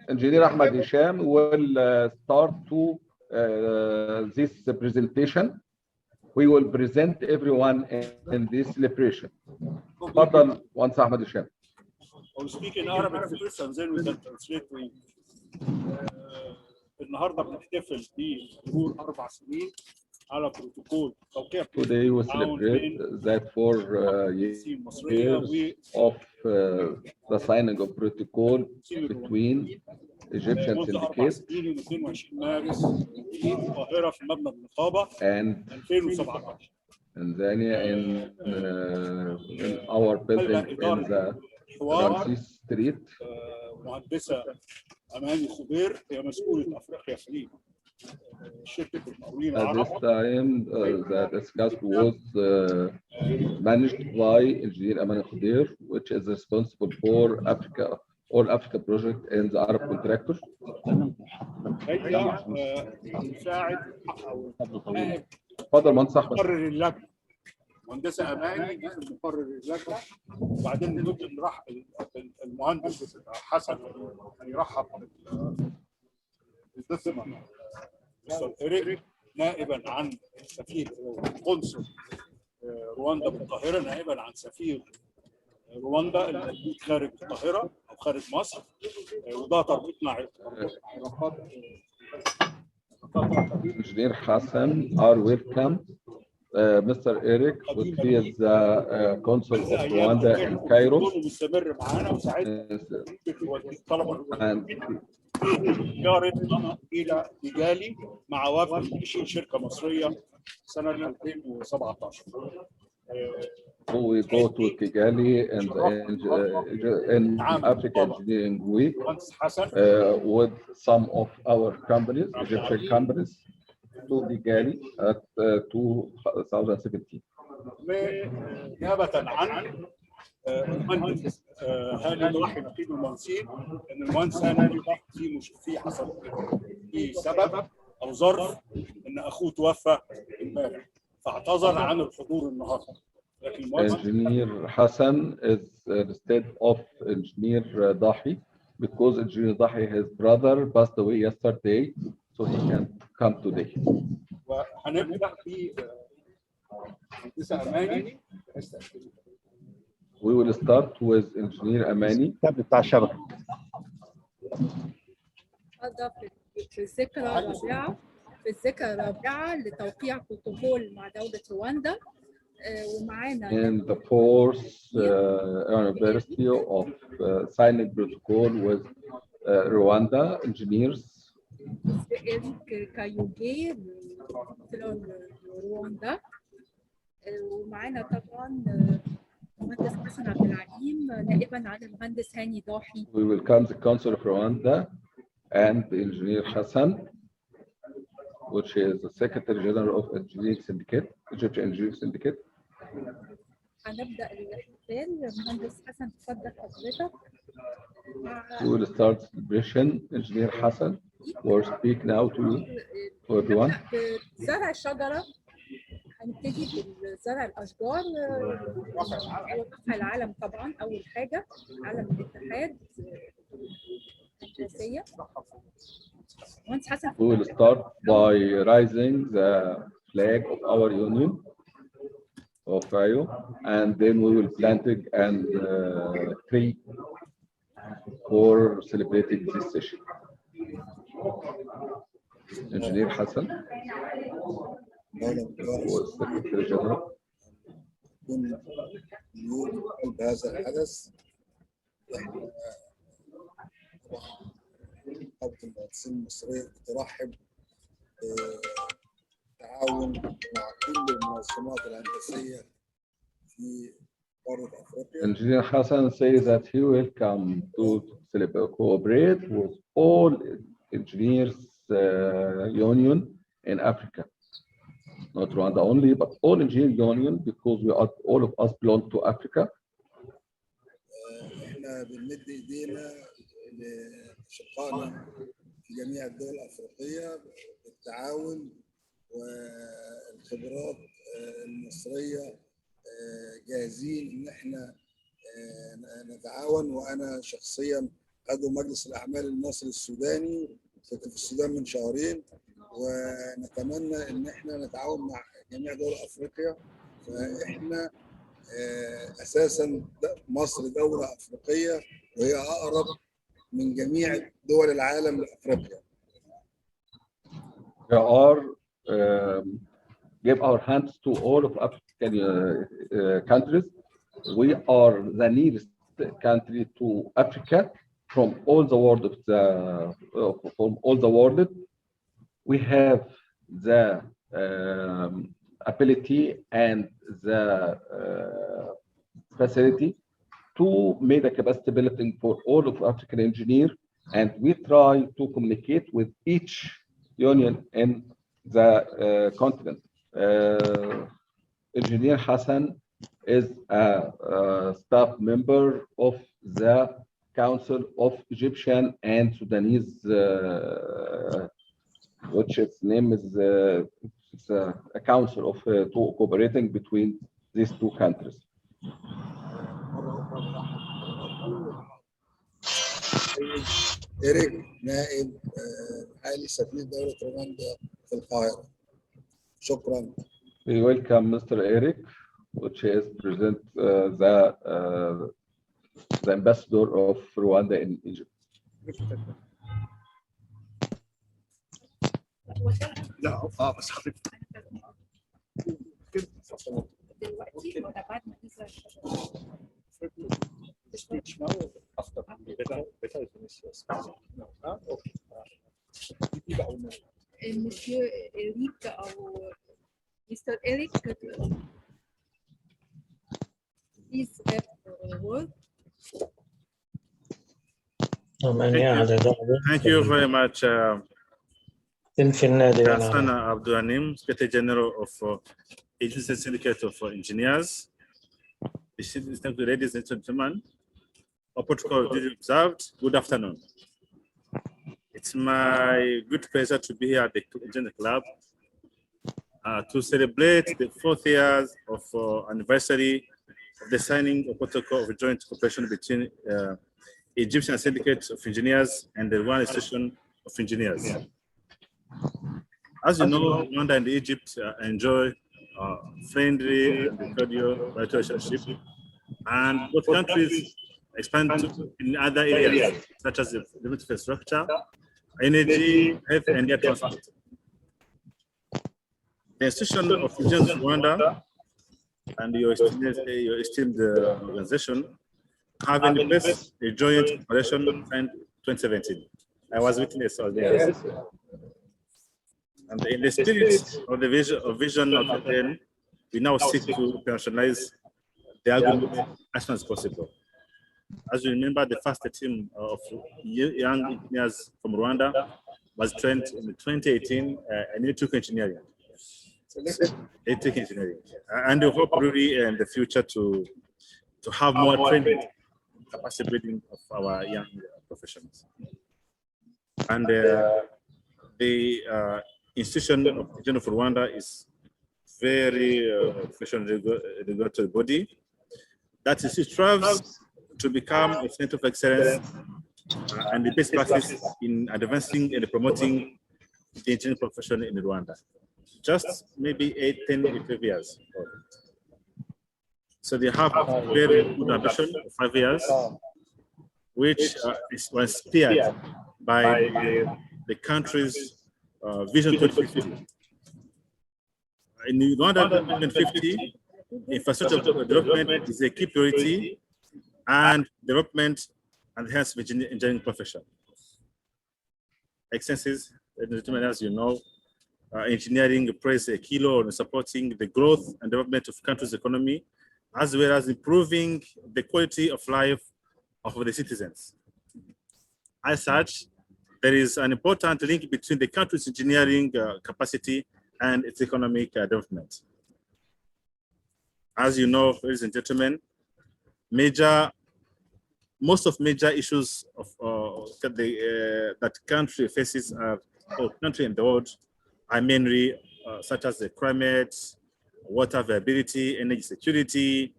Engineer Ahmed Hisham will start to this presentation. We will present everyone in this celebration. تفضل مهندس أحمد هشام. I will speak in Arabic first and then we can translate to English. النهارده بنحتفل بمرور 4 سنين على بروتوكول توقيع. Today we celebrate that 4 years of the signing of protocol between Egyptian syndicates and Tanzania in our building in the Ramses Street. مهندسة أمان خبير هي مسؤولة أفريقيا في شركة المقاولين العرب. At this time, the discussion was managed by Engineer Aman Khadir, which is responsible for all Africa project and the Arab contractor. تفضل مهندس أحمد. مقرر اللجنة. مهندسة أماني مقرر اللجنة، وبعدين ممكن المهندس حسن يرحب بالضيف مستر إيريك نائبا عن سفير قنصل رواندا بالقاهرة، نائبا عن سفير رواندا الموجود خارج القاهرة أو خارج مصر، وده تربطنا علاقات. Engineer Hassan are welcome. Mr. Eric, which is the consul of Rwanda in Cairo. And جارتنا إلى كيجالي مع وفد شركة مصرية سنة 2017. We go to Kigali in Africa Engineering Week with some of our companies, Egyptian companies, to Kigali at 2017. نيابة عن المهندس هاني ضاحي نقيب المهندسين، ان المهندس هاني ضاحي في حصل في سبب او ظرف ان اخوه توفى امبارح فاعتذر عن الحضور النهارده. لكن Engineer Hassan is instead of Engineer Dahi because Engineer Dahi, his brother, passed away yesterday, so he can't come today. وهنبدا في مهندسة أماني. We will start with Engineer Amani. بتاع الشبكة. في الذكرى الرابعة لتوقيع بروتوكول مع دولة رواندا، ومعانا in the 4th anniversary of signing protocol with Rwanda engineers. كايوجي رواندا، ومعانا طبعا المهندس حسن عبد العليم نائبا عن المهندس هاني ضاحي. We welcome the Council of Rwanda and the Engineer Hassan, which is the Secretary General of Engineering Syndicate, Egyptian Engineering Syndicate. هنبدأ الاحتفال. المهندس حسن تفضل حضرتك. We will start celebration. Engineer Hassan will speak now to you, to everyone. زرع الشجرة. هنبتدي بزرع الاشجار ورفع العلم طبعا. اول حاجه علم الاتحاد الاساسيه. مهندس حسن. We will start by raising the flag of our union of IO, and then we will planting and tree for celebrating this session. Engineer Hassan. والسكرتير جنرال. كنا اليوم بهذا الحدث نقابة المهندسين المصرية ترحب بالتعاون مع كل المنظمات الهندسية في قارة أفريقيا. Engineer Hassan says that he will come to cooperate with all engineers union in Africa. Not Rwanda only, but all engineering union, because we are all of us belong to Africa. احنا بنمد ايدينا لشقائنا في جميع الدول الافريقيه بالتعاون والخبرات المصريه، جاهزين ان احنا نتعاون، وانا شخصيا عضو مجلس الأعمال المصري السوداني، كنت في السودان من شهرين، ونتمنى إن احنا نتعاون مع جميع دول أفريقيا. فاحنا أساسا مصر دولة أفريقية، وهي أقرب من جميع دول العالم لأفريقيا. We are give our hands to all of African countries. We are the nearest country to Africa from all the world. We have the ability and the facility to make a capacity building for all of African engineers, and we try to communicate with each union in the continent. Engineer Hassan is a staff member of the Council of Egyptian and Sudanese, which its name is a council of cooperating between these two countries. إيريك نائب حالي سفير دولة رواندا في القاهرة. شكرا. We welcome Mr. Eric, which is present the ambassador of Rwanda in Egypt. لا بس حضرتك دلوقتي ولا بعد ما نزل Monsieur Eric ou Mr. Eric, please have a word. Thank you very much, Hassan Abdulanim, Secretary General of Egyptian Syndicate of Engineers. Distinguished ladies and gentlemen, our protocol duly observed. Good afternoon. It's my good pleasure to be here at the Engineering Club to celebrate the 4th years of anniversary of the signing of protocol of joint cooperation between Egyptian Syndicate of Engineers and the Rwanda Institution of Engineers. As you know, Rwanda and Egypt enjoy friendly and cordial relationship, and both countries expand in other areas such as the infrastructure, energy, health, and air transport. The institution of Engineers Rwanda and your esteemed organization have in place a joint operation in 2017. I was witness of this. And in the spirit of the vision of the plan, we now seek to operationalize the agreement as soon as possible. As you remember, the first team of young engineers from Rwanda was trained in 2018 in electrical engineering. And we hope really in the future to have more training, capacity building of our young professionals. And the institution of Engineering for Rwanda is very professional regulatory body that strives to become a center of excellence and the best practice in advancing and promoting the engineering profession in Rwanda. Just maybe 8, 10, 12 years. So they have very good ambition, 5 years, which was speared by the country's Vision 2050. In Rwanda 2050, infrastructure development is a key priority, and development and enhanced engineering profession. Excellencies, as you know, engineering plays a key role in supporting the growth and development of country's economy, as well as improving the quality of life of the citizens. As such, there is an important link between the country's engineering capacity and its economic development. As you know, ladies and gentlemen, most of major issues of that country faces or country in the world are mainly such as the climate, water availability, energy security,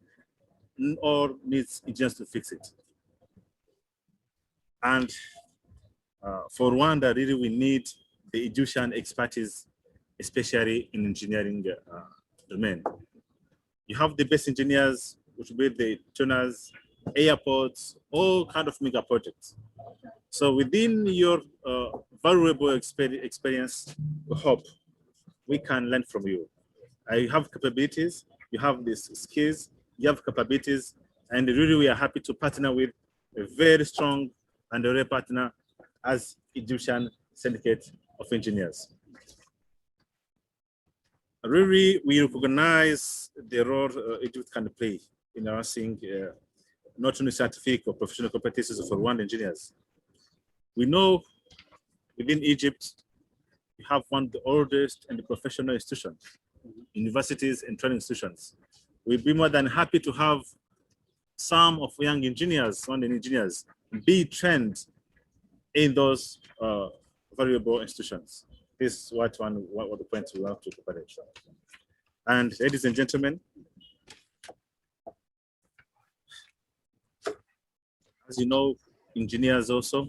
or needs engineers to fix it. And for Rwanda, really, we need the Egyptian expertise, especially in engineering domain. You have the best engineers, which will be the tuners, airports, all kind of mega projects. So within your valuable experience, we hope we can learn from you. You have capabilities, you have these skills, you have capabilities, and really we are happy to partner with a very strong and a real partner as Egyptian Syndicate of Engineers. Really, we recognize the role Egypt can play in enhancing not only scientific or professional competencies of Rwandan engineers. We know within Egypt, we have one of the oldest and professional institutions, universities and training institutions. We'd be more than happy to have some of young engineers, Rwandan engineers, be trained in those valuable institutions. This is what the points we want to cover. And ladies and gentlemen, as you know, engineers also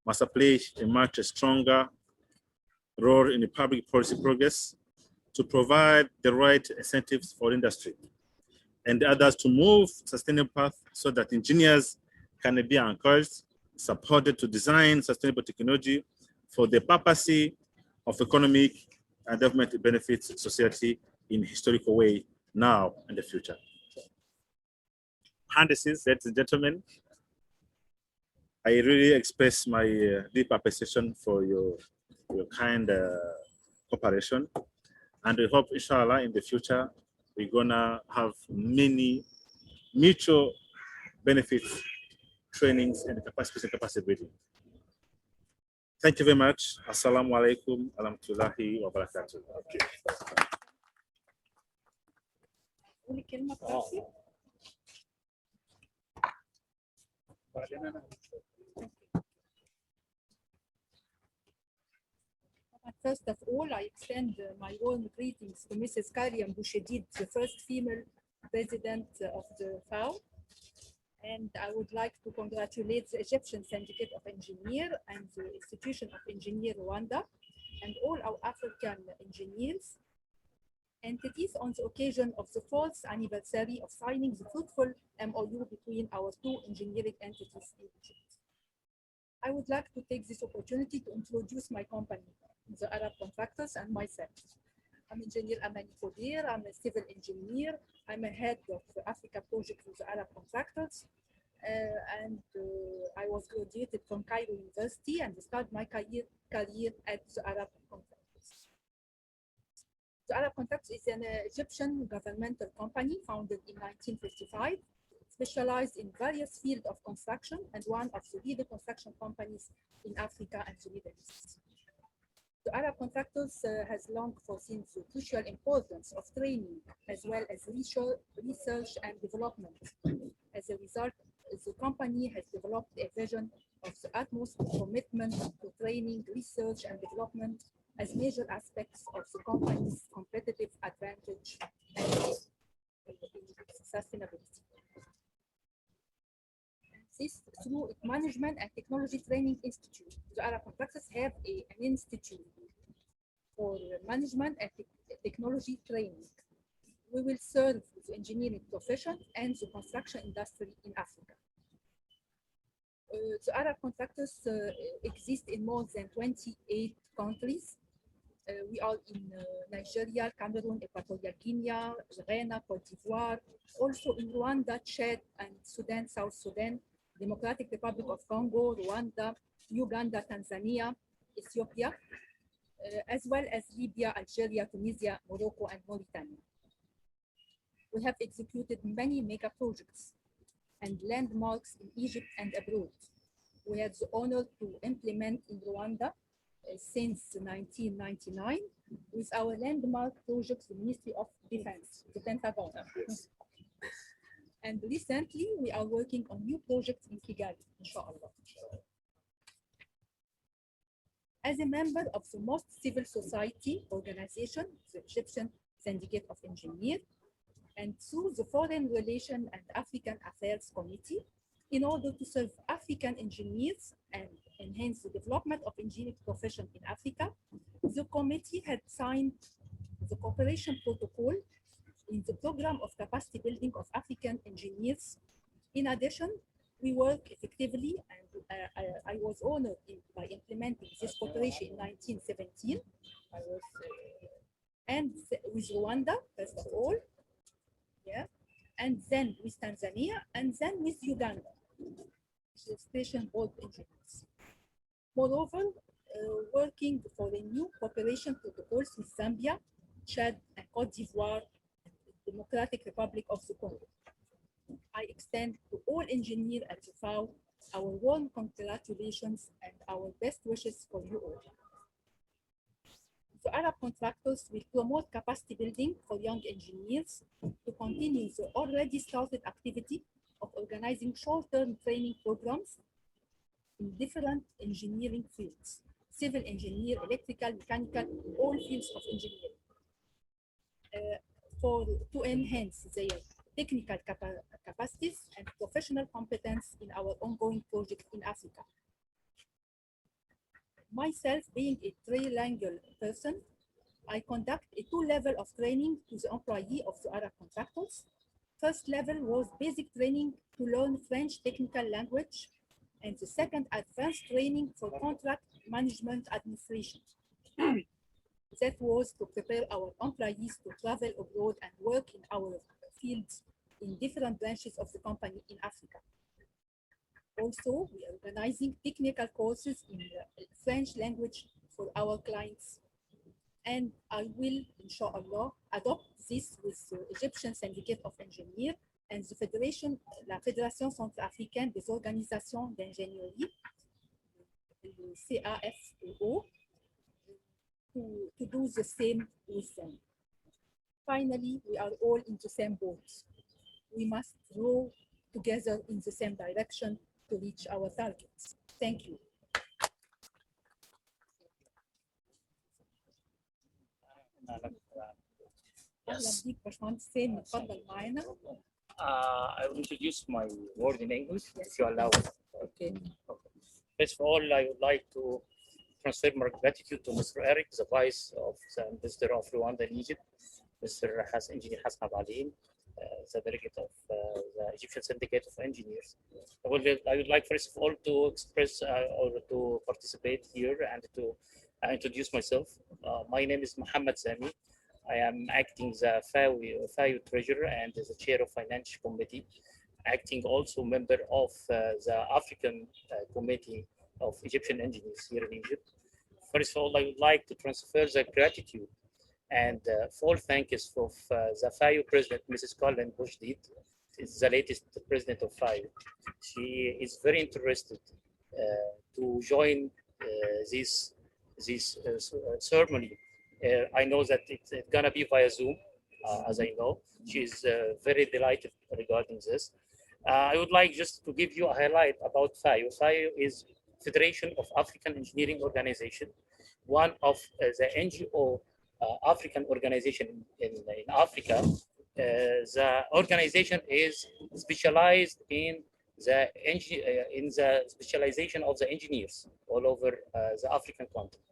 must play a much stronger role in the public policy progress to provide the right incentives for industry and others to move sustainable path so that engineers can be encouraged, supported to design sustainable technology for the purpose of economic and development benefits society in a historical way now and the future. Handesses, ladies and gentlemen, I really express my deep appreciation for your kind cooperation, and we hope, inshallah, in the future we're gonna have many mutual benefits, trainings, and capacity building. Thank you very much. Assalamu alaikum warahmatullahi wabarakatuh. قولي كلمة بتاعتي. First of all, I extend my warm greetings to Mrs. Karyam Bouchedid, the first female president of the FAO. And I would like to congratulate the Egyptian Syndicate of Engineers and the Institution of Engineers Rwanda and all our African engineers entities on the occasion of the 4th anniversary of signing the fruitful MOU between our two engineering entities in Egypt. I would like to take this opportunity to introduce my company, the Arab Contractors, and myself. I'm Engineer Amani Kodir. I'm a civil engineer. I'm a head of the Africa project with the Arab Contractors. I was graduated from Cairo University and started my career at the Arab Contractors. The Arab Contractors is an Egyptian governmental company founded in 1955, specialized in various fields of construction and one of the leading construction companies in Africa and the Middle East. The Arab Contractors has long foreseen the crucial importance of training as well as research and development. As a result, the company has developed a vision of the utmost commitment to training, research, and development as major aspects of the company's competitive advantage and sustainability. This through its Management and Technology Training Institute. The Arab Contractors have an institute for management and technology training. We will serve the engineering profession and the construction industry in Africa. The Arab Contractors exist in more than 28 countries. We are in Nigeria, Cameroon, Equatorial Guinea, Ghana, Cote d'Ivoire, also in Rwanda, Chad, and Sudan, South Sudan, Democratic Republic of Congo, Rwanda, Uganda, Tanzania, Ethiopia, as well as Libya, Algeria, Tunisia, Morocco, and Mauritania. We have executed many mega projects and landmarks in Egypt and abroad. We had the honor to implement in Rwanda since 1999 with our landmark projects, the Ministry of Defense, the Pentagon. And recently, we are working on new projects in Kigali, inshallah. As a member of the most civil society organization, the Egyptian Syndicate of Engineers, and through the Foreign Relations and African Affairs Committee, In order to serve African engineers and enhance the development of engineering profession in Africa, the committee had signed the cooperation protocol in the program of capacity building of African engineers. In addition, we work effectively, and I was honored by implementing this cooperation in 1917. And with Rwanda, first of all, yeah, and then with Tanzania, and then with Uganda, station board engineers. Moreover, working for a new cooperation protocols with Zambia, Chad, and Cote d'Ivoire, Democratic Republic of the Congo. I extend to all engineers at the FAO our warm congratulations and our best wishes for you all. The Arab contractors will promote capacity building for young engineers to continue the already started activity of organizing short-term training programs in different engineering fields: civil engineer, electrical, mechanical, all fields of engineering, to enhance their technical capacities and professional competence in our ongoing project in Africa. Myself, being a trilingual person, I conduct a two-level of training to the employee of the Arab contractors. First level was basic training to learn French technical language, and the second advanced training for contract management administration. That was to prepare our employees to travel abroad and work in our fields in different branches of the company in Africa. Also, we are organizing technical courses in French language for our clients. And I will, inshallah, adopt this with the Egyptian Syndicate of Engineers and the la Fédération Centrafricaine des Organisations d'Ingénierie, le CAFEO, to do the same with them. Finally, we are all in the same boat. We must row together in the same direction to reach our targets. Thank you. Yes. I will introduce my word in English, if you allow. Okay. First of all, I would like to transfer my gratitude to Mr. Eric, the Vice of the Ambassador of Rwanda in Egypt, Mr. Engineer Hassan Abalin, the Delegate of the Egyptian Syndicate of Engineers. I would like, first of all, to express or to participate here and to introduce myself. My name is Mohammed Sami. I am acting the FAO Treasurer and the Chair of Financial Committee, acting also member of the African Committee of Egyptian Engineers here in Egypt. First of all, I would like to transfer the gratitude and full thanks of the FAO President, Mrs. Colin Bushdid, is the latest President of FAO. She is very interested to join this ceremony. I know that it's gonna be via Zoom, as I know. She is very delighted regarding this. I would like just to give you a highlight about FAO. FAO is Federation of African Engineering Organization, one of the NGO African organization in Africa. The organization is specialized in the specialization of the engineers all over the African continent.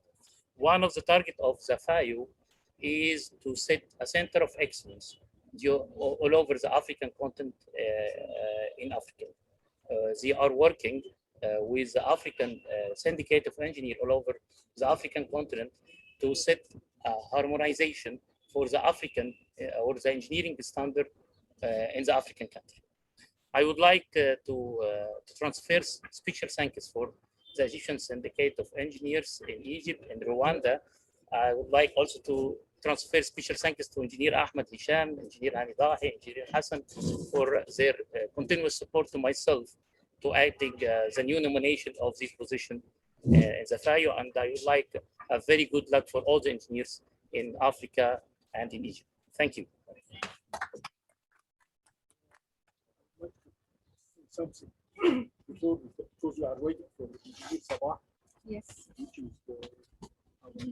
One of the targets of the FAO is to set a center of excellence all over the African continent in Africa. They are working with the African Syndicate of Engineers all over the African continent to set harmonization for the African or the engineering standard in the African country. I would like to transfer special thanks for the Egyptian Syndicate of Engineers in Egypt and Rwanda. I would like also to transfer special thanks to Engineer Ahmed Hisham, Engineer Hani Dahi, Engineer Hassan for their continuous support to myself to acting the new nomination of this position in the FAO. And I would like a very good luck for all the engineers in Africa and in Egypt. Thank you. Something because we are waiting for Engineer Sabah. Yes. Which is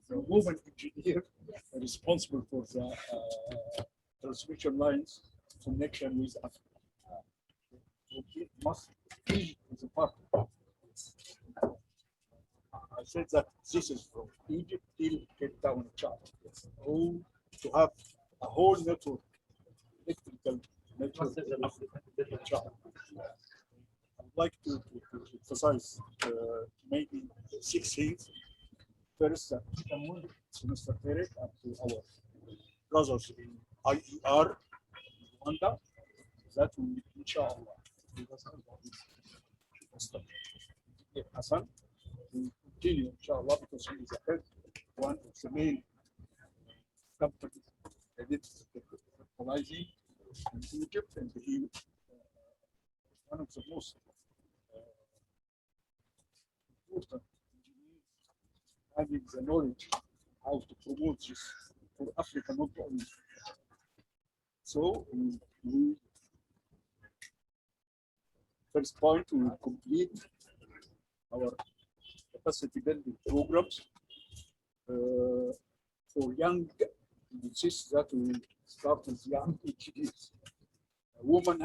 the woman engineer responsible for the transmission lines connection with Africa. It must Egypt is a partner. I said that this is from Egypt till Cape Town, Chad. All to have a whole network, electrical network in Chad. I'd like to emphasize maybe 6 things. First, to Mr. Eric and to our brothers in IER, Rwanda, that will, inshallah, Hassan will continue, inshallah, because he is ahead, one of the main companies analyzing in Egypt, and he one of the most important engineers having the knowledge how to promote this for Africa, not only. So we first point, we will complete our capacity building programs for young, insists that we start with young engineers, women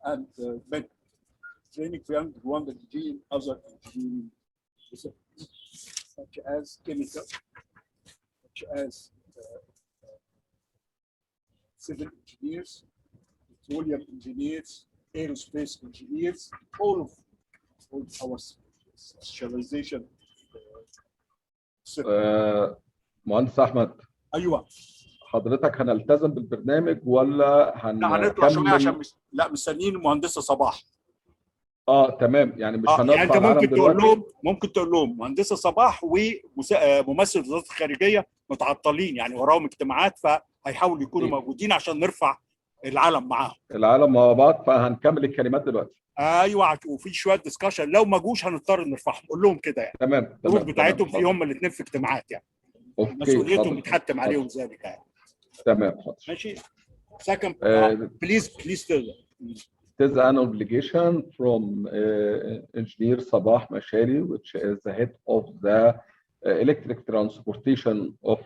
and men, training for young Rwandan engineers, other engineering disciplines, such as chemical, such as civil engineers, petroleum engineers, aerospace engineers, all our specialization. مهندس احمد، ايوه حضرتك هنلتزم بالبرنامج ولا لا هنطلع شويه عشان هنكمل؟ لا مستنيين المهندسه صباح. تمام، يعني مش يعني هنرفع انت العلم دلوقتي. ممكن تقول لهم مهندسه صباح وممثل وزاره الخارجيه متعطلين، يعني وراهم اجتماعات، فهيحاولوا يكونوا موجودين عشان نرفع العلم معاهم. العالم مع بعض، فهنكمل الكلمات دلوقتي. ايوه، وفي شويه ديسكشن، لو ما جوش هنضطر نرفعهم، قول لهم كده يعني. تمام الجروب بتاعتهم في هم الاثنين في اجتماعات يعني. اوكي، مسؤوليتهم بتحتم عليهم ذلك يعني. تمام، حاضر. ماشي. Second, please tell them. It is an obligation from Engineer Sabah Mashari, which is the head of the electric transportation of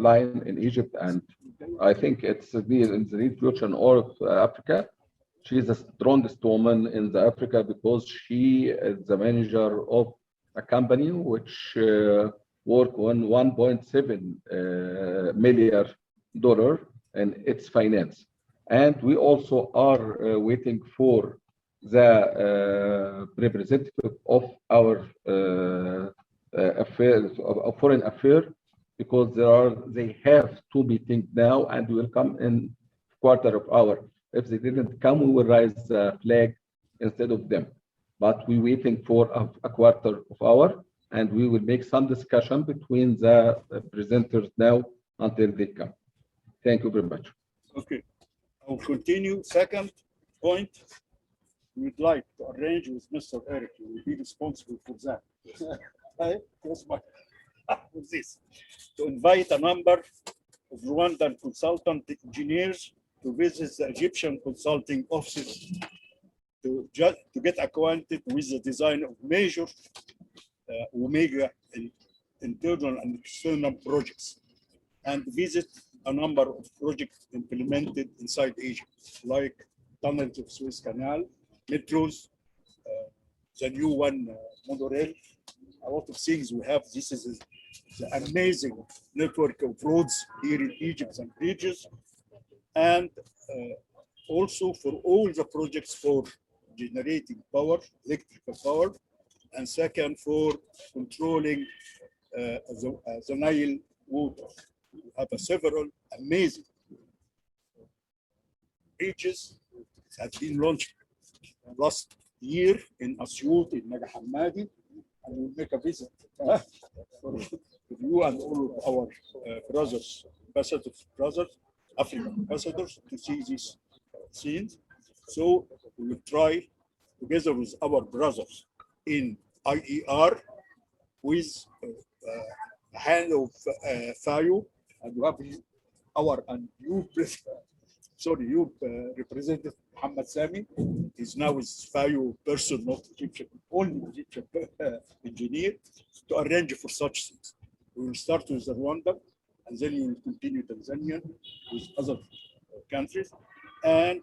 line in Egypt, and I think it's in the near future in all of Africa. She is the strongest woman in the Africa because she is the manager of a company which work on $1.7 million in its finance. And we also are waiting for the representative of our affairs, of foreign affairs, because they have 2 meetings now and will come in quarter of hour. If they didn't come, we will raise the flag instead of them. But we're waiting for a quarter of hour, and we will make some discussion between the presenters now until they come. Thank you very much. Okay. I'll continue. Second point, we'd like to arrange with Mr. Eric, who will be responsible for that. With this, to invite a number of Rwandan consultant engineers to visit the Egyptian consulting offices to get acquainted with the design of major Omega internal and external projects, and visit a number of projects implemented inside Egypt, like tunnels of Suez Canal, metros, the new one, monorail. A lot of things we have. This is the amazing network of roads here in Egypt and bridges, and also for all the projects for generating power, electrical power, and second for controlling the Nile water. We have several amazing bridges that have been launched last year in Asyut, in Naga Hammadi, and we'll make a visit for you and all of our brothers, African ambassadors, to see these scenes. So we will try, together with our brothers in IER, with a hand of FAYO, and we have our new representative Muhammad Sami is now with FAYO person, not Egyptian, only Egyptian engineer, to arrange for such things. We will start with Rwanda, and then we will continue Tanzania with other countries. And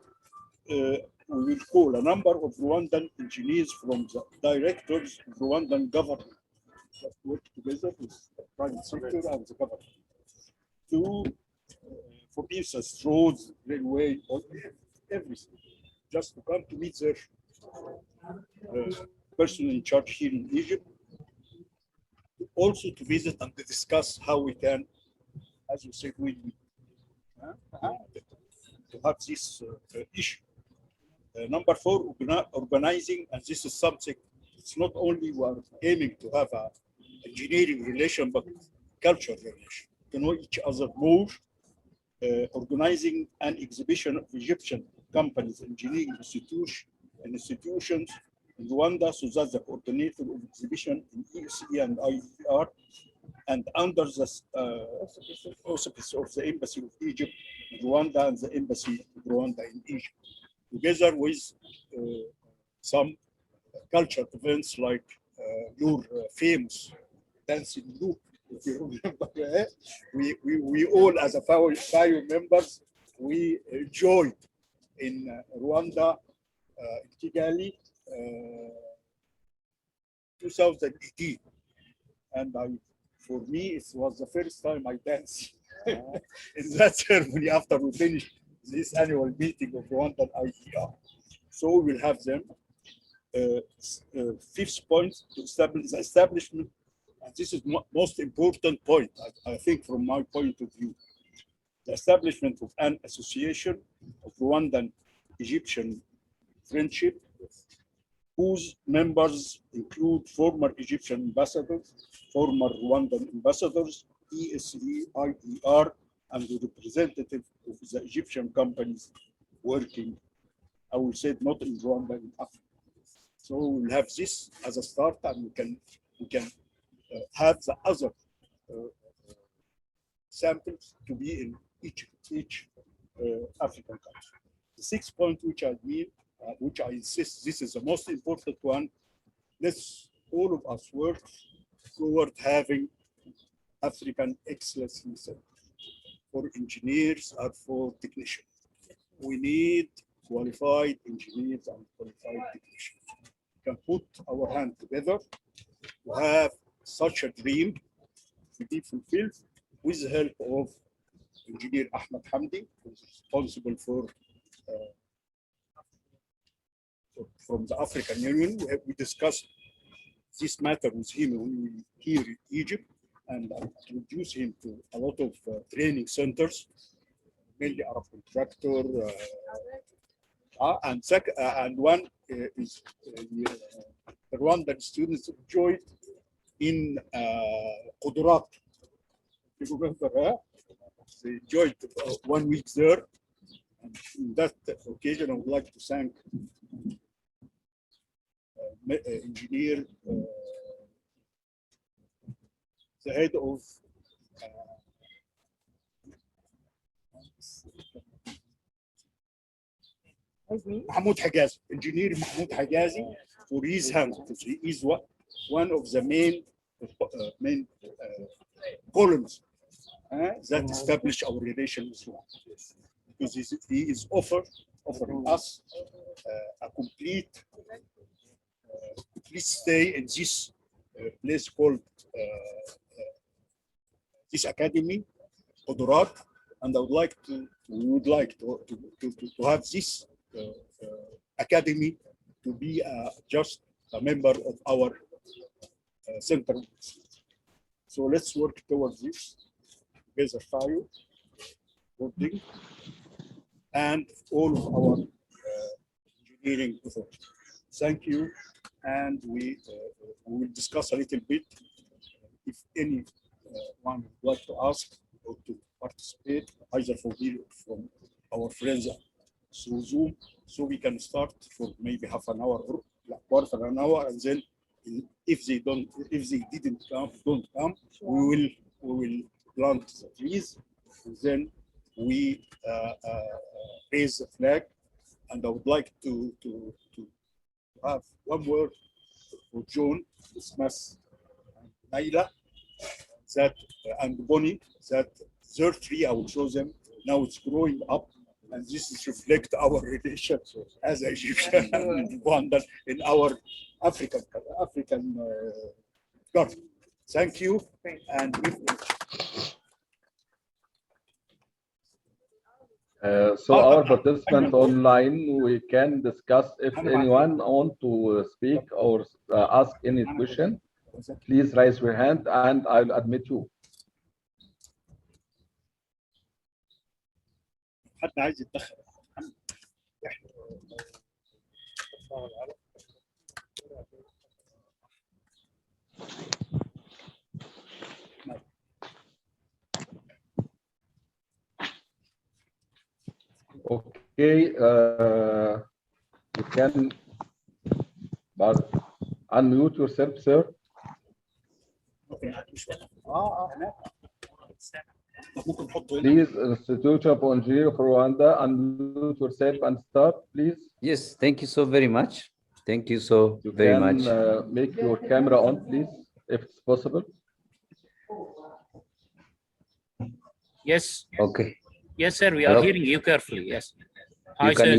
we will call a number of Rwandan engineers from the directors of Rwandan government that work together with the private sector and the government to, for instance, roads, railway, everything, just to come to meet their person in charge here in Egypt, also to visit and to discuss how we can, as you said, to have this issue. Number 4, organizing, and this is something, it's not only we are aiming to have an engineering relation, but cultural relation, to know each other more, organizing an exhibition of Egyptian companies, engineering institutions in Rwanda, so that the coordinator of exhibition in ESE and IVR, and under the auspices of the Embassy of Egypt in Rwanda and the Embassy of Rwanda in Egypt, together with some cultural events like your famous dancing loop. If you remember, we all, as a FAO members, we enjoyed in Rwanda, in Kigali, 2018, and for me, it was the first time I danced in that ceremony after we finished this annual meeting of Rwandan IDR. So we will have them. 5th point, to establish the establishment, and this is most important point, I think, from my point of view, the establishment of an association of Rwandan Egyptian friendship, whose members include former Egyptian ambassadors, former Rwandan ambassadors, ESE, IDR, and the representative of the Egyptian companies working, I will say, not in Rwanda, in Africa. So we'll have this as a start, and we can have the other samples to be in each African country. The 6th point, which I insist, this is the most important one. Let's all of us work toward having African Excellence Center for engineers and for technicians. We need qualified engineers and qualified technicians. We can put our hands together to have such a dream to be fulfilled with the help of Engineer Ahmed Hamdi, who is responsible for from the African Union. We discussed this matter with him when we here in Egypt, and I introduced him to a lot of training centers, mainly Arab contractor, and one is the Rwandan students joined in Qudurat. You remember, they joined 1 week there. And in that occasion, I would like to thank engineer, the head of Mahmoud Hagazi, engineer Mahmoud Hagazi, for his hand, because he is one of the main columns that establish our relation with Rwanda. Because he is offering us a complete stay in this place called this academy, Qudurat, and we would like to have this academy to be just a member of our center. So let's work towards this together, FAO, voting, and all of our engineering efforts. Thank you, and we will discuss a little bit if anyone would like to ask or to participate, either from our friends through Zoom, so we can start for maybe half an hour or quarter of an hour, and then if they don't come, we will plant the trees, and then we raise the flag. And I would like to have one word for John, Smas, and Naila, and Bonnie, that their tree, I will show them, now it's growing up and this reflects our relations as Egyptian and Rwandan in our African government. Thank you, and so our participants online, we can discuss if anyone want to speak or ask any question. Please raise your hand and I'll admit you. حد عايز يتدخل. Okay, you can unmute yourself, sir. Please, Institute of Engineering for Rwanda, unmute yourself and start, please. Yes, thank you so very much. Thank you so very much. Make your camera on, please, if it's possible. Yes. Okay. Yes, sir. We are hearing you carefully. Yes. Hi, sir.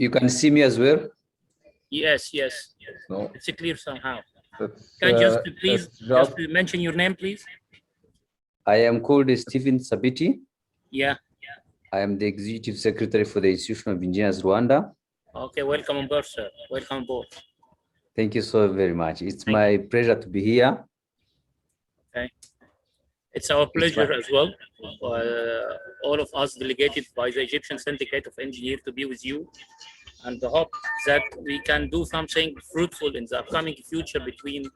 You can see me as well. Yes. No. It's clear somehow. Can you just mention your name, please? I am called Stephen Sabiti. Yeah. I am the Executive Secretary for the Institution of Engineers Rwanda. Okay, welcome on board, sir. Welcome on board. Thank you so very much. It's my pleasure to be here. Okay. It's our pleasure as well. All of us delegated by the Egyptian Syndicate of Engineers to be with you, and the hope that we can do something fruitful in the upcoming future between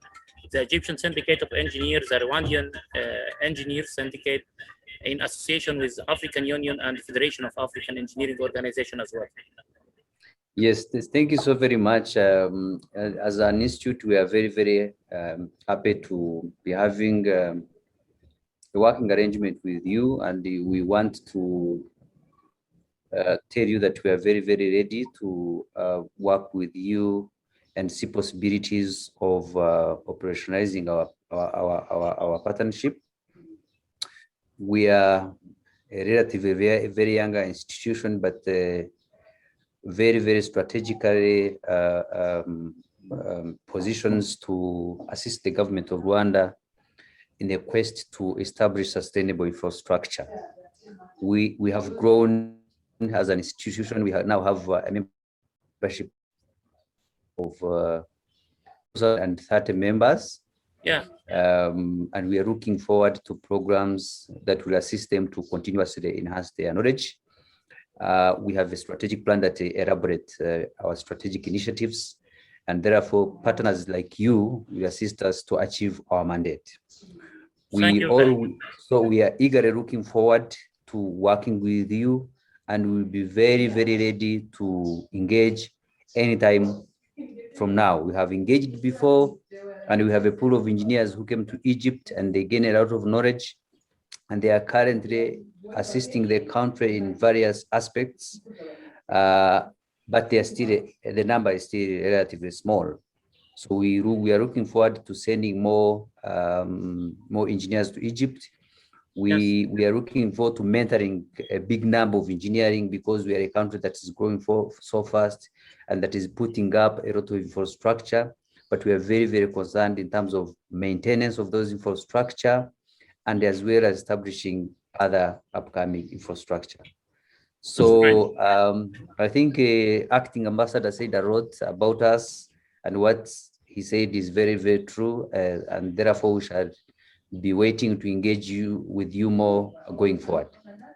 the Egyptian Syndicate of Engineers, the Rwandan Engineers Syndicate, in association with the African Union and the Federation of African Engineering Organization as well. Yes, thank you so very much. As an institute, we are very, very happy to be having a working arrangement with you, and we want to tell you that we are very, very ready to work with you and see possibilities of operationalizing our partnership. We are a relatively very younger institution, but very, very strategically positions to assist the government of Rwanda in a quest to establish sustainable infrastructure. We have grown as an institution. We now have a membership of 230 members. Yeah. And we are looking forward to programs that will assist them to continuously enhance their knowledge. We have a strategic plan that elaborates our strategic initiatives, and therefore partners like you will assist us to achieve our mandate. So we are eagerly looking forward to working with you, and we'll be very, very ready to engage anytime from now. We have engaged before, and we have a pool of engineers who came to Egypt and they gain a lot of knowledge, and they are currently assisting the country in various aspects, but they are still, the number is still relatively small. So we are looking forward to sending more engineers to Egypt. We are looking forward to mentoring a big number of engineering, because we are a country that is growing so fast and that is putting up a lot of infrastructure, but we are very, very concerned in terms of maintenance of those infrastructure, and as well as establishing other upcoming infrastructure. So I think Acting Ambassador said a lot about us, and what he said is very, very true, and therefore we shall be waiting to engage with you more going forward.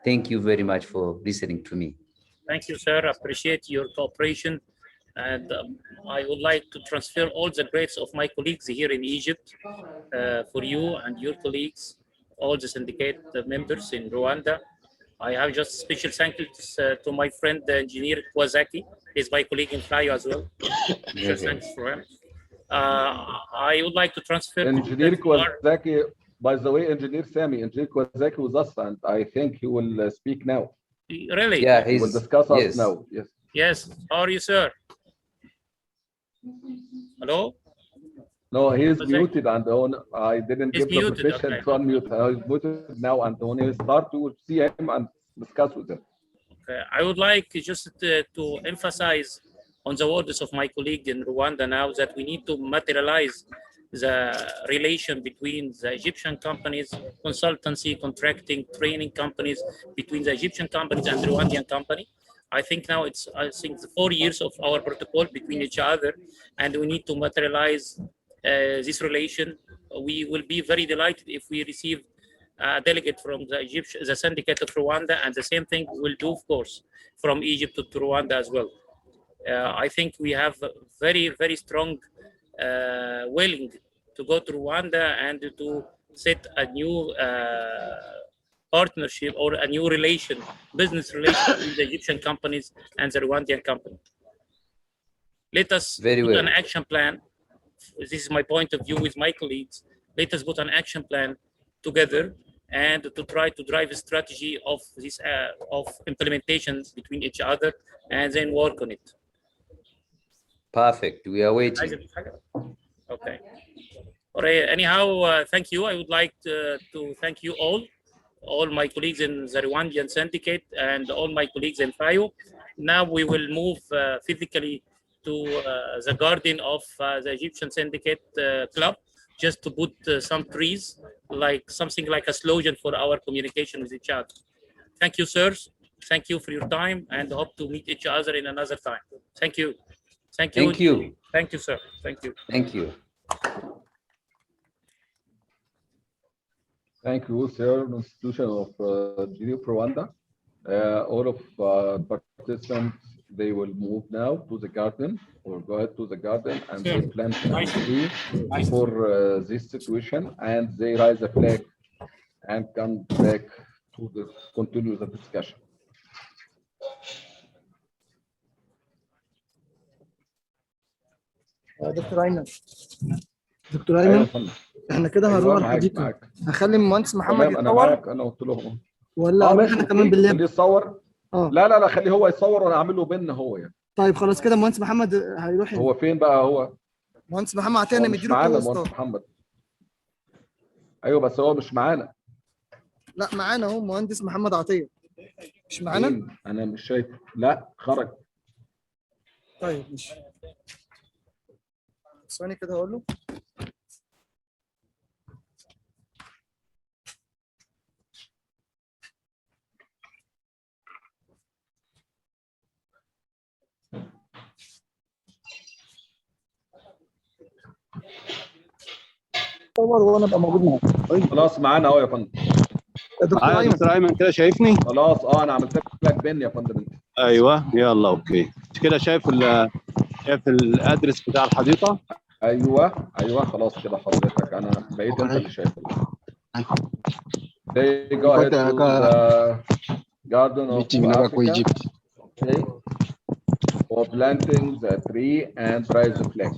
Thank you very much for listening to me. Thank you, sir. I appreciate your cooperation, and I would like to transfer all the grades of my colleagues here in Egypt for you and your colleagues, all the syndicate members in Rwanda. I have just special thank you to my friend, the engineer Kwazaki. He's my colleague in Flayo as well. Special thanks for him. I would like to transfer Engineer Kwazaki, by the way, Engineer Engineer Kwazaki was us, and I think he will speak now. Really? Yeah, he will discuss us now. Yes. Yes. How are you, sir? Hello? No, he is muted, and I didn't give the permission to unmute. He's muted now, and when he starts, you will see him and discuss with him. I would like just to emphasize on the words of my colleague in Rwanda now that we need to materialize the relation between the Egyptian companies, consultancy, contracting, training companies, between the Egyptian companies and the Rwandan company. I think now it's, 4 years of our protocol between each other, and we need to materialize this relation. We will be very delighted if we receive a delegate from the syndicate of Rwanda, and the same thing we'll do, of course, from Egypt to Rwanda as well. I think we have very, very strong willing to go to Rwanda and to set a new partnership or a new relation, business relation between the Egyptian companies and the Rwandan company. Let us put an action plan. This is my point of view with my colleagues. Let us put an action plan together and to try to drive a strategy of this of implementation between each other and then work on it. Perfect. We are waiting. Okay. All right. Anyhow, thank you. I would like to thank you all my colleagues in the Rwandan syndicate and all my colleagues in FAO. Now we will move physically to the garden of the Egyptian syndicate club, just to put some trees, like something like a slogan for our communication with each other. Thank you, sirs. Thank you for your time, and hope to meet each other in another time. Thank you. Thank you. Thank you. Thank you, sir. Thank you. Thank you. Thank you, sir. Institution of GDP Rwanda. All of participants, they will move now to the garden, or go ahead to the garden, and they plant a tree for this situation, and they raise a flag and come back to continue the discussion. دكتور ايمن احنا كده هنروح الحديقه. هخلي المهندس محمد يتصور. انا معاك، انا قلت لهم ولا احنا كمان باللاب اللي يصور. لا خليه هو يصور وانا اعمل له بن هو يعني. طيب خلاص كده المهندس محمد هيروح. هو فين بقى هو؟ مهندس محمد عطينا مديله معانا مهندس محمد. ايوه بس هو مش معانا. لا معانا اهو مهندس محمد عطيه. مش معانا؟ انا مش شايف. لا خرج. طيب ماشي. ثواني كده هقول له. وانا ابقى موجود معاك. خلاص معانا اهو يا فندم. دكتور ايمن كده شايفني؟ خلاص انا عملت لك بن يا فندم. ايوه يلا اوكي. كده شايف الادرس بتاع الحديقه؟ ايوه خلاص كده حضرتك انا بقيت انت اللي شايفه. They go ahead to the garden of Africa. Okay. For planting the tree and raise the flag.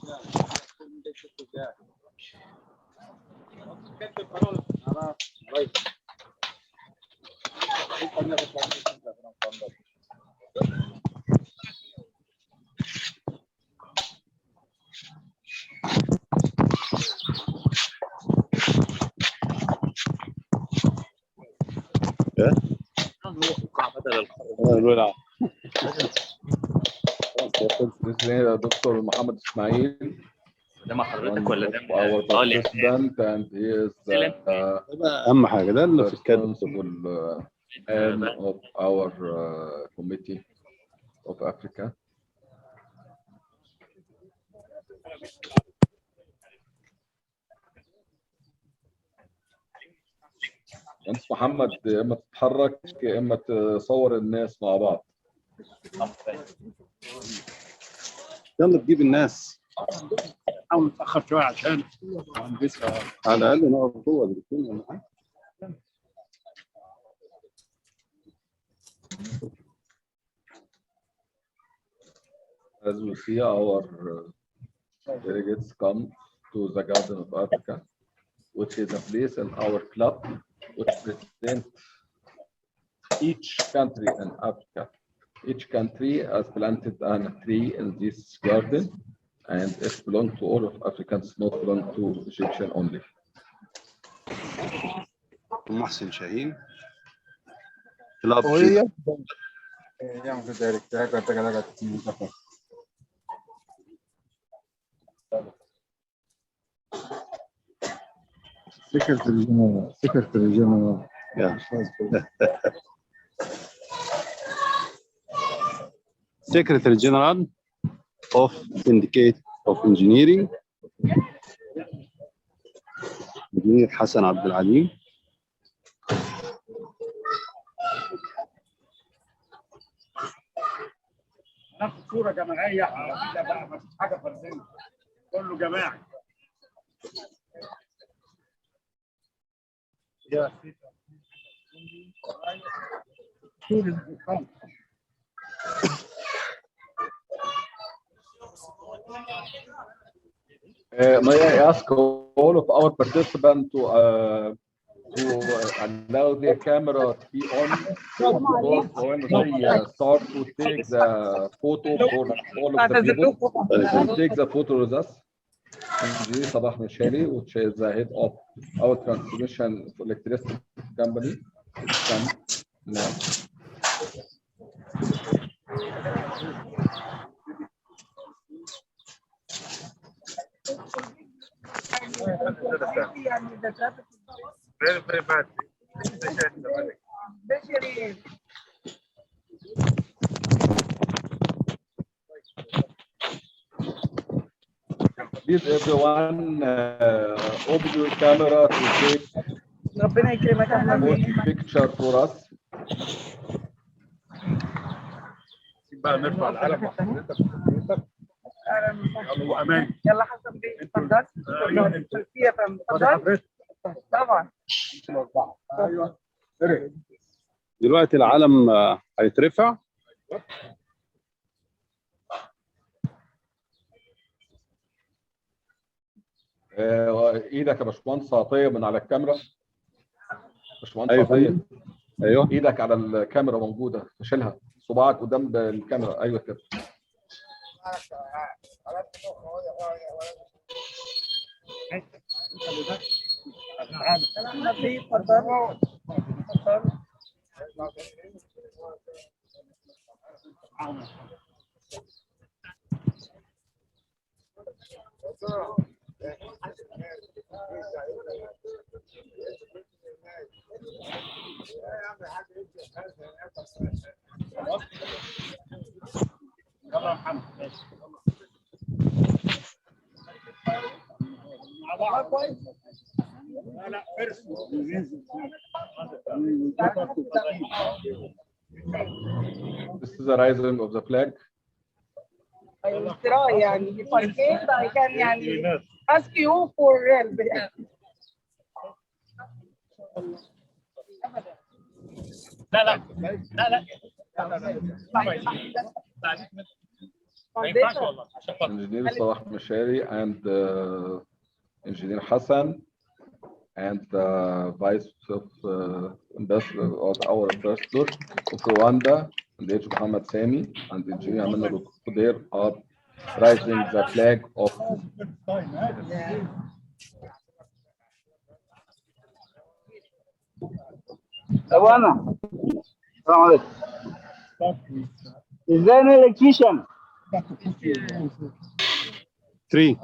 دكتور محمد اسماعيل ده مع حضرتك ولا ده اهم حاجه ده اللي في الكادر of our committee of Africa. انت محمد يا اما تتحرك يا اما تصور الناس مع بعض. يلا تجيب الناس. حاول نتاخر شويه عشان على الاقل نقف جوه الاثنين ولا حاجه. As we see, our delegates come to the Garden of Africa, which is a place in our club which represents each country in Africa. Each country has planted a tree in this garden, and it belongs to all of Africans, not belong to Egyptian only. محسن شاهين. كلاب Secretary General. Yeah. Secretary General of Syndicate of Engineering, Engineer حسن عبد العليم. ناخد صورة جماعية كده بقى، ما فيش حاجة فردية، كله جماعي. يا May I ask all of our participants to allow their camera to be on when they start to take the photo for all of the people. Take the photo with us. Engineer Sabah Mishali, which is the head of our transmission electricity company. Come now. Very, very bad. Please everyone open your camera to take a picture for us. بقى نرفع العلم وحضرتك يلا امان. يلا حسن بيه اتفضل. يا فندم اتفضل. طبعا. ايوه. دلوقتي العلم هيترفع. ايدك يا باشمهندس عطيه من على الكاميرا. باشمهندس أيوة عطيه. ايوه ايدك على الكاميرا موجوده، تشيلها صباعك قدام الكاميرا. ايوه كده. يلا يا محمد. مع بعض. لا لا فرس. This is the rising of the flag. يعني if I can I can يعني ask you for help. لا لا لا لا. ما ينفعش والله. Engineer Sabah Mishali and Engineer Hassan and Vice of Ambassador of our Ambassador of Rwanda, and H. Muhammad Sami and Engineer Amina Kuder are raising the flag of Savannah. Is there an electrician? 3.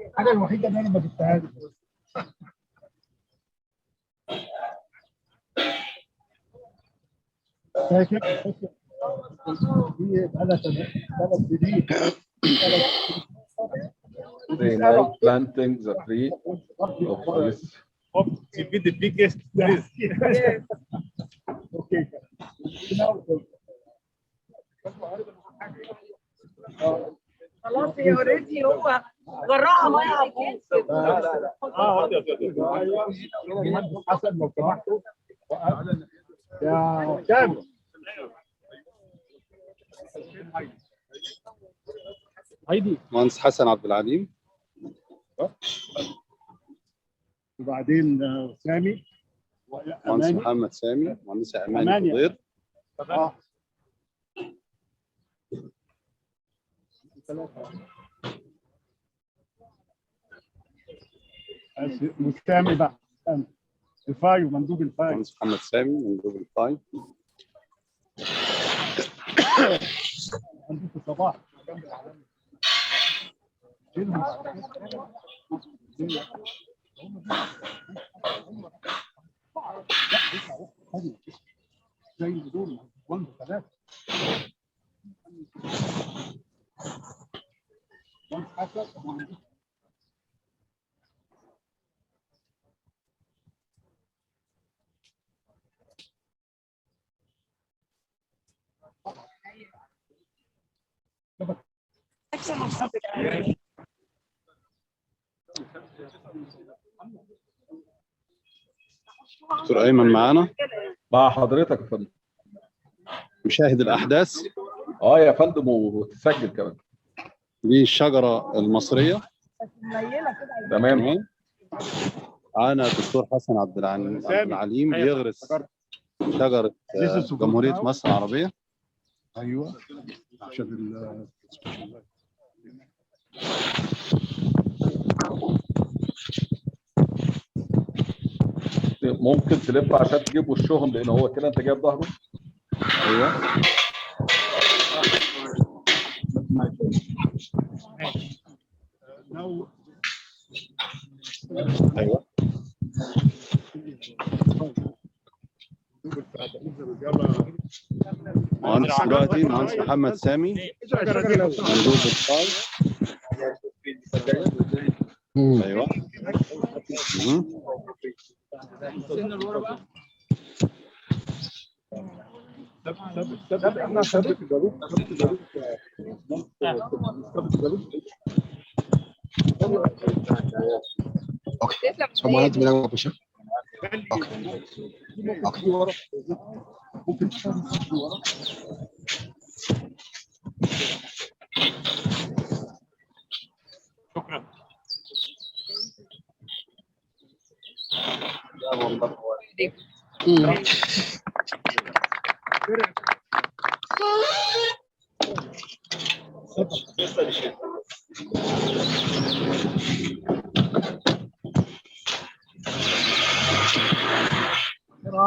الحاجة الوحيدة اللي أنا ما جبتهاش. فاكر؟ دي بقالها 3 سنين. They now planting the tree of this. To be the biggest trees. Okay. خلاص هي اوريدي هو غرقها ميه عبود. لا لا لا. المهندس حسن لو سمحتوا. يا كامل. مهندس حسن عبد العليم. وبعدين سامي مهندس محمد سامي. مهندسة أمان بحضور. مستعمل بقى الفاي ومندوب الفاي. مهندس محمد سامي مندوب الفاي. مندوب الصباح. زي دول 1 3 دكتور أيمن معانا. مع حضرتك يا فندم. مشاهد الأحداث. يا فندم، وتسجل كمان. دي الشجرة المصرية. تمام. أنا دكتور حسن عبد العليم بيغرس شجرة جمهورية مصر العربية. ايوه عشان ممكن تلف عشان تجيب وشهم، لان هو كده انت جايب ظهره. ايوه. ايوه. مهندس دلوقتي مهندس محمد سامي مندوب الفاي. ايوه. اوكي. سمعت من اول بشر. اوكي. ممكن تشتغل ورا. شكرا.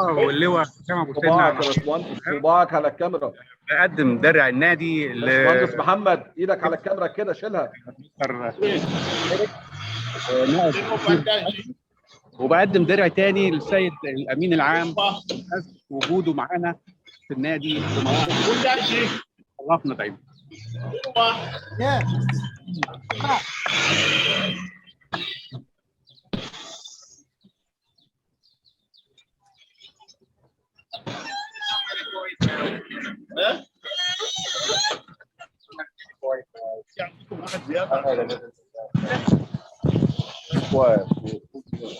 واللواء حسام ابو سيدنا. صباعك على الكاميرا. بقدم درع النادي مهندس محمد، ايدك على الكاميرا كده، شيلها. وبقدم درع تاني للسيد الامين العام، وجوده معانا في النادي شرفنا دايما.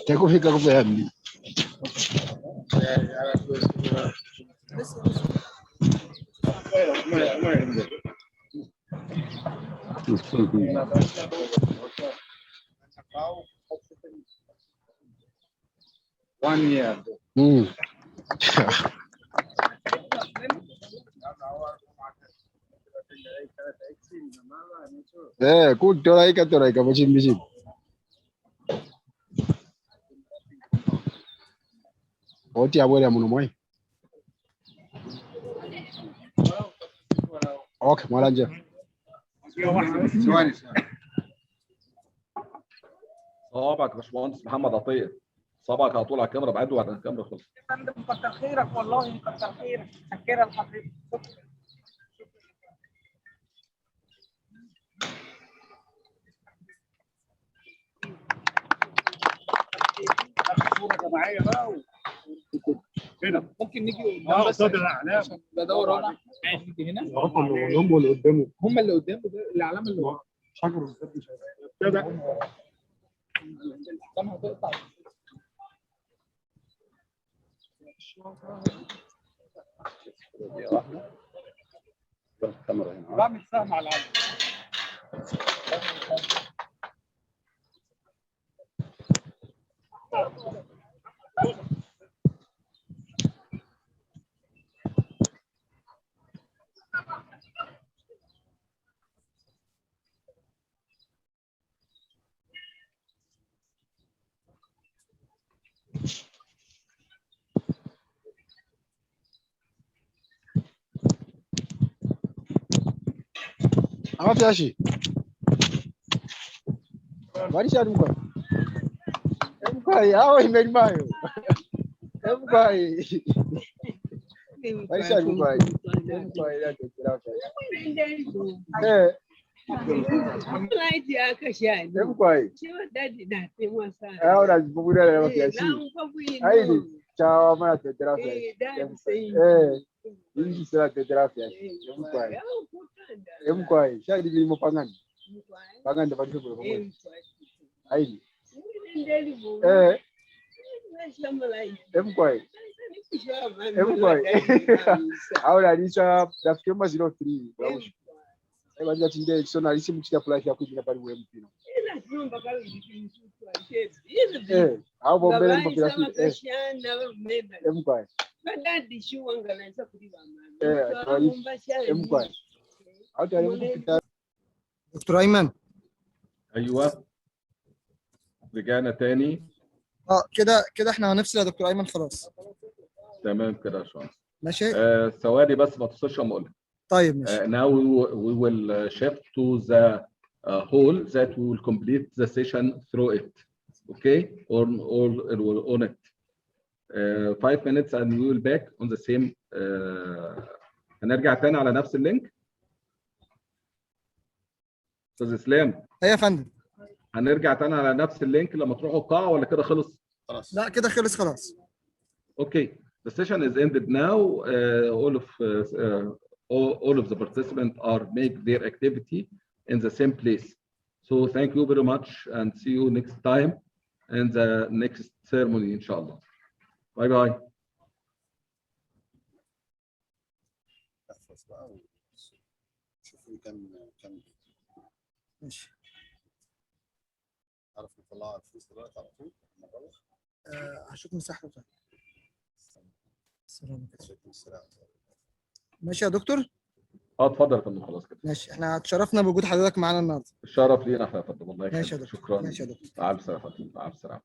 Tengo que ficar com o Hermes. One year. كنت رايك بشين بشين. Oti abuela munomoy. اوكي مالانجا. صوابعك يا باشمهندس محمد عطيه. صوابعك على طول على الكاميرا، بعده بعد الكاميرا خلص. يا فندم كتر خيرك والله، كتر خيرك. شكرا لحضرتك. صورة جماعية بقى هنا. ممكن نيجي قدام بس عشان بدور انا. نيجي هنا. هم اللي قدامه. هم اللي قدامه ده الاعلام اللي ورا. شجر كده. لما هتقطع الكاميرا هنا. بعمل سهم على العالم. عرفت يا شيء ماليش انا مكاي اوي من مايو مكاي ماليش انا مكاي لا تتراك مكاي ahora bugura la mafiashi aidi chao ma teterapi hii sala teterapi mkwai shadi bilimo pangani pangani tabarifu kwa aidi mkwai ahora lisha rafiki ma 03 Ebanza tinde sona lisi mchika flash ya kujina pali wewe mpino. Au bombele ni population. Mkwai. Badadi shu angalanza kuliwa mkwai. Au tayari دكتور ايمن. ايوه رجعنا تاني. كده احنا هنفصل يا دكتور ايمن خلاص. تمام كده يا باشمهندس. ماشي. ثواني بس ما توصلش اما اقول. طيب ماشي. Now we will shift to the hall that we will complete the session through it. Okay, on it. 5 minutes and we will back on the same. هنرجع تاني على نفس اللينك. استاذ اسلام. ايوه يا فندم. هنرجع تاني على نفس اللينك لما تروحوا القاعة ولا كده خلص؟ خلاص. لا كده خلص خلاص. Okay, the session is ended now. All of the participants are make their activity in the same place. So thank you very much and see you next time in the next ceremony, inshallah. Bye bye. ماشي. عرف نطلع الفلوس دلوقتي على طول نروح. هشوف مساحته فين. السلام. ماشي يا دكتور؟ اتفضل يا فندم خلاص كده. ماشي احنا اتشرفنا بوجود حضرتك معانا النهارده. الشرف لينا احنا يا فندم والله. ماشي يا دكتور. شكرا. ماشي يا دكتور. مع السلامه. مع السلامه.